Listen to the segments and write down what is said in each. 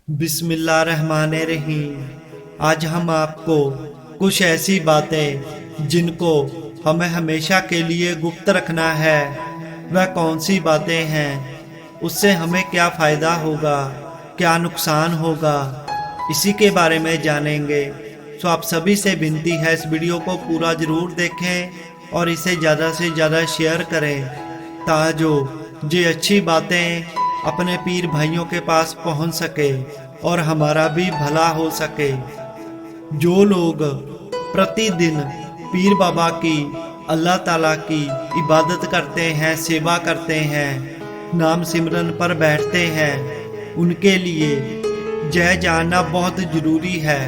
बिस्मिल्लाहिर्रहमानिर्रहीम। आज हम आपको कुछ ऐसी बातें जिनको हमें हमेशा के लिए गुप्त रखना है, वह कौन सी बातें हैं, उससे हमें क्या फ़ायदा होगा, क्या नुकसान होगा, इसी के बारे में जानेंगे। तो आप सभी से विनती है, इस वीडियो को पूरा ज़रूर देखें और इसे ज़्यादा से ज़्यादा शेयर करें ताजो ये अच्छी बातें अपने पीर भाइयों के पास पहुंच सके और हमारा भी भला हो सके। जो लोग प्रतिदिन पीर बाबा की, अल्लाह ताला की इबादत करते हैं, सेवा करते हैं, नाम सिमरन पर बैठते हैं, उनके लिए यह जानना बहुत ज़रूरी है।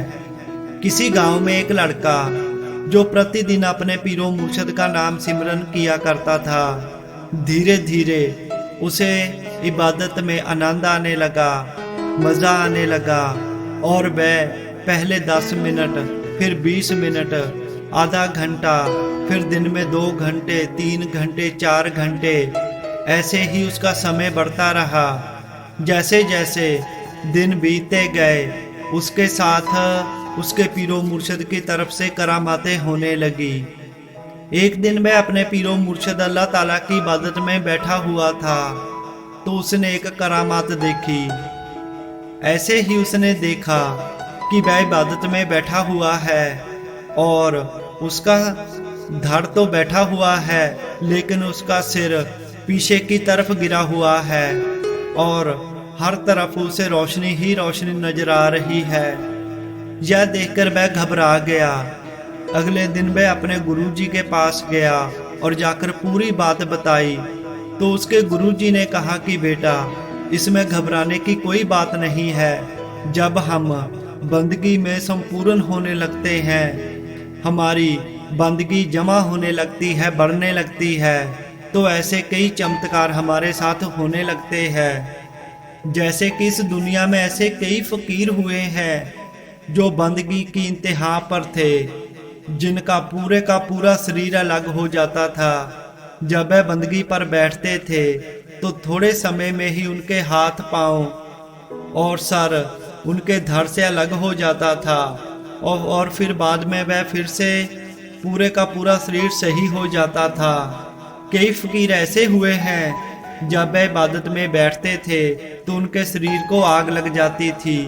किसी गांव में एक लड़का जो प्रतिदिन अपने पीरों मुर्शद का नाम सिमरन किया करता था, धीरे धीरे उसे इबादत में आनंद आने लगा, मज़ा आने लगा और वह पहले 10 मिनट, फिर 20 मिनट, आधा घंटा, फिर दिन में 2 घंटे, 3 घंटे, 4 घंटे, ऐसे ही उसका समय बढ़ता रहा। जैसे जैसे दिन बीतते गए, उसके साथ उसके पीरों मुर्शद की तरफ से करामातें होने लगी। एक दिन मैं अपने पीरों मुर्शद अल्लाह ताला की इबादत में बैठा हुआ था, तो उसने एक करामात देखी। ऐसे ही उसने देखा कि वह इबादत में बैठा हुआ है और उसका धड़ तो बैठा हुआ है, लेकिन उसका सिर पीछे की तरफ गिरा हुआ है और हर तरफ उसे रोशनी ही रोशनी नजर आ रही है। यह देखकर वह घबरा गया। अगले दिन वह अपने गुरुजी के पास गया और जाकर पूरी बात बताई, तो उसके गुरुजी ने कहा कि बेटा, इसमें घबराने की कोई बात नहीं है। जब हम बंदगी में संपूर्ण होने लगते हैं, हमारी बंदगी जमा होने लगती है, बढ़ने लगती है, तो ऐसे कई चमत्कार हमारे साथ होने लगते हैं। जैसे कि इस दुनिया में ऐसे कई फकीर हुए हैं जो बंदगी की इंतहा पर थे, जिनका पूरे का पूरा शरीर अलग हो जाता था। जब वह बंदगी पर बैठते थे तो थोड़े समय में ही उनके हाथ, पाँव और सर उनके धड़ से अलग हो जाता था और फिर बाद में वह फिर से पूरे का पूरा शरीर सही हो जाता था। कई फकीर ऐसे हुए हैं, जब वह इबादत में बैठते थे तो उनके शरीर को आग लग जाती थी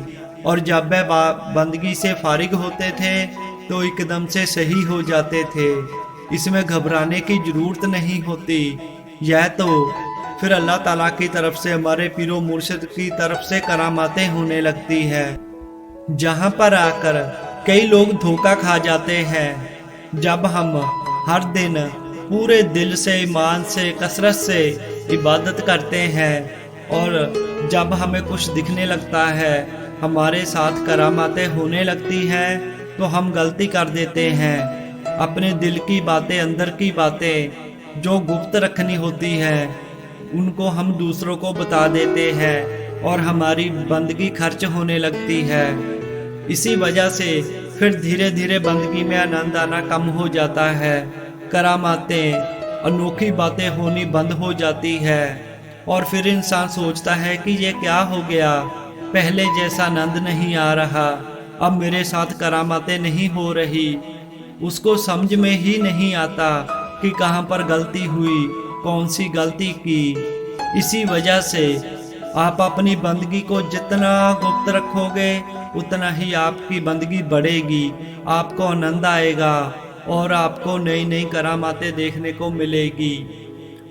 और जब वह बंदगी से फारिग होते थे तो एकदम से सही हो जाते थे। इसमें घबराने की ज़रूरत नहीं होती। यह तो फिर अल्लाह ताला की तरफ से, हमारे पीरो मुर्शिद की तरफ से करामातें होने लगती है, जहाँ पर आकर कई लोग धोखा खा जाते हैं। जब हम हर दिन पूरे दिल से, ईमान से, कसरत से इबादत करते हैं और जब हमें कुछ दिखने लगता है, हमारे साथ करामातें होने लगती हैं, तो हम गलती कर देते हैं। अपने दिल की बातें, अंदर की बातें जो गुप्त रखनी होती हैं, उनको हम दूसरों को बता देते हैं और हमारी बंदगी खर्च होने लगती है। इसी वजह से फिर धीरे धीरे बंदगी में आनंद आना कम हो जाता है। करामातें, अनोखी बातें होनी बंद हो जाती है और फिर इंसान सोचता है कि ये क्या हो गया, पहले जैसा आनंद नहीं आ रहा, अब मेरे साथ करामातें नहीं हो रही। उसको समझ में ही नहीं आता कि कहाँ पर गलती हुई, कौन सी गलती की। इसी वजह से आप अपनी बंदगी को जितना गुप्त रखोगे, उतना ही आपकी बंदगी बढ़ेगी, आपको आनंद आएगा और आपको नई नई करामातें देखने को मिलेगी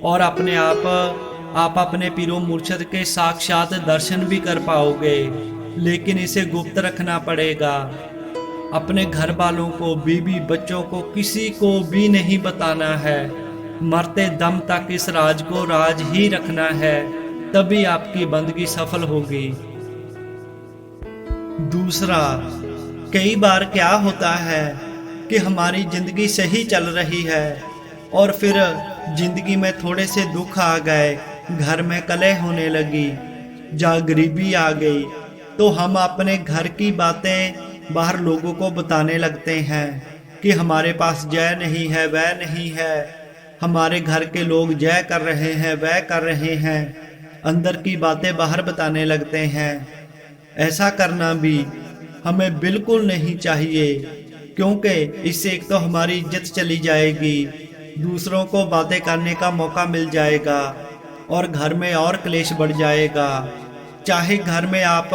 और अपने आप अपने पीरो मुर्शद के साक्षात दर्शन भी कर पाओगे। लेकिन इसे गुप्त रखना पड़ेगा। अपने घर वालों को, बीवी बच्चों को, किसी को भी नहीं बताना है। मरते दम तक इस राज को राज ही रखना है, तभी आपकी बंदगी सफल होगी। दूसरा, कई बार क्या होता है कि हमारी जिंदगी सही चल रही है और फिर जिंदगी में थोड़े से दुख आ गए, घर में कलह होने लगी, या गरीबी आ गई, तो हम अपने घर की बातें बाहर लोगों को बताने लगते हैं कि हमारे पास जय नहीं है, वह नहीं है, हमारे घर के लोग जय कर रहे हैं, वह कर रहे हैं। अंदर की बातें बाहर बताने लगते हैं। ऐसा करना भी हमें बिल्कुल नहीं चाहिए, क्योंकि इससे एक तो हमारी इज्जत चली जाएगी, दूसरों को बातें करने का मौका मिल जाएगा और घर में और क्लेश बढ़ जाएगा। चाहे घर में आप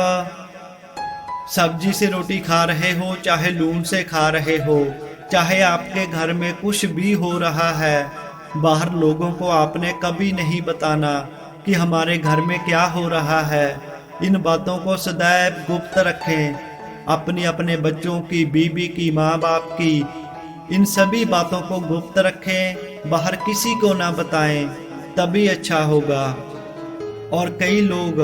सब्जी से रोटी खा रहे हो, चाहे लून से खा रहे हो, चाहे आपके घर में कुछ भी हो रहा है, बाहर लोगों को आपने कभी नहीं बताना कि हमारे घर में क्या हो रहा है। इन बातों को सदैव गुप्त रखें, अपनी अपने बच्चों की, बीवी की, माँ बाप की, इन सभी बातों को गुप्त रखें, बाहर किसी को ना बताएं, तभी अच्छा होगा। और कई लोग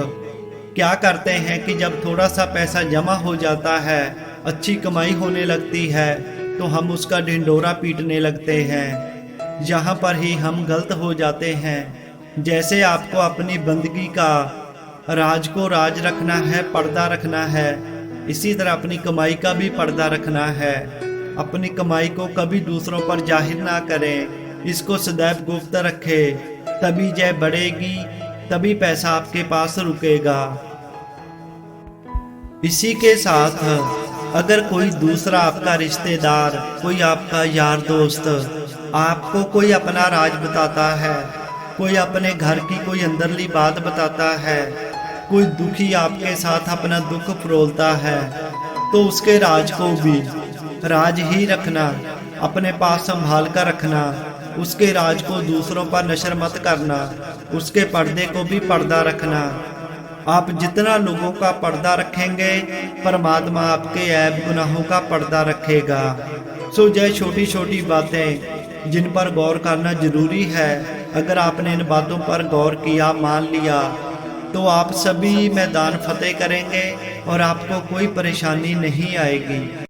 क्या करते हैं कि जब थोड़ा सा पैसा जमा हो जाता है, अच्छी कमाई होने लगती है, तो हम उसका ढिंढोरा पीटने लगते हैं। यहाँ पर ही हम गलत हो जाते हैं। जैसे आपको अपनी बंदगी का राज को राज रखना है, पर्दा रखना है, इसी तरह अपनी कमाई का भी पर्दा रखना है। अपनी कमाई को कभी दूसरों पर जाहिर ना करें, इसको सदैव गुप्त रखें, तभी जय बढ़ेगी, तभी पैसा आपके पास रुकेगा। इसी के साथ अगर कोई दूसरा आपका रिश्तेदार, कोई आपका यार दोस्त आपको कोई अपना राज बताता है, कोई अपने घर की कोई अंदरली बात बताता है, कोई दुखी आपके साथ अपना दुख फरोलता है, तो उसके राज को भी राज ही रखना, अपने पास संभाल कर रखना। उसके राज को दूसरों पर नशर मत करना, उसके पर्दे को भी पर्दा रखना। आप जितना लोगों का पर्दा रखेंगे, परमात्मा आपके ऐब गुनाहों का पर्दा रखेगा। सो जय छोटी छोटी बातें जिन पर गौर करना जरूरी है, अगर आपने इन बातों पर गौर किया, मान लिया, तो आप सभी मैदान फतेह करेंगे और आपको कोई परेशानी नहीं आएगी।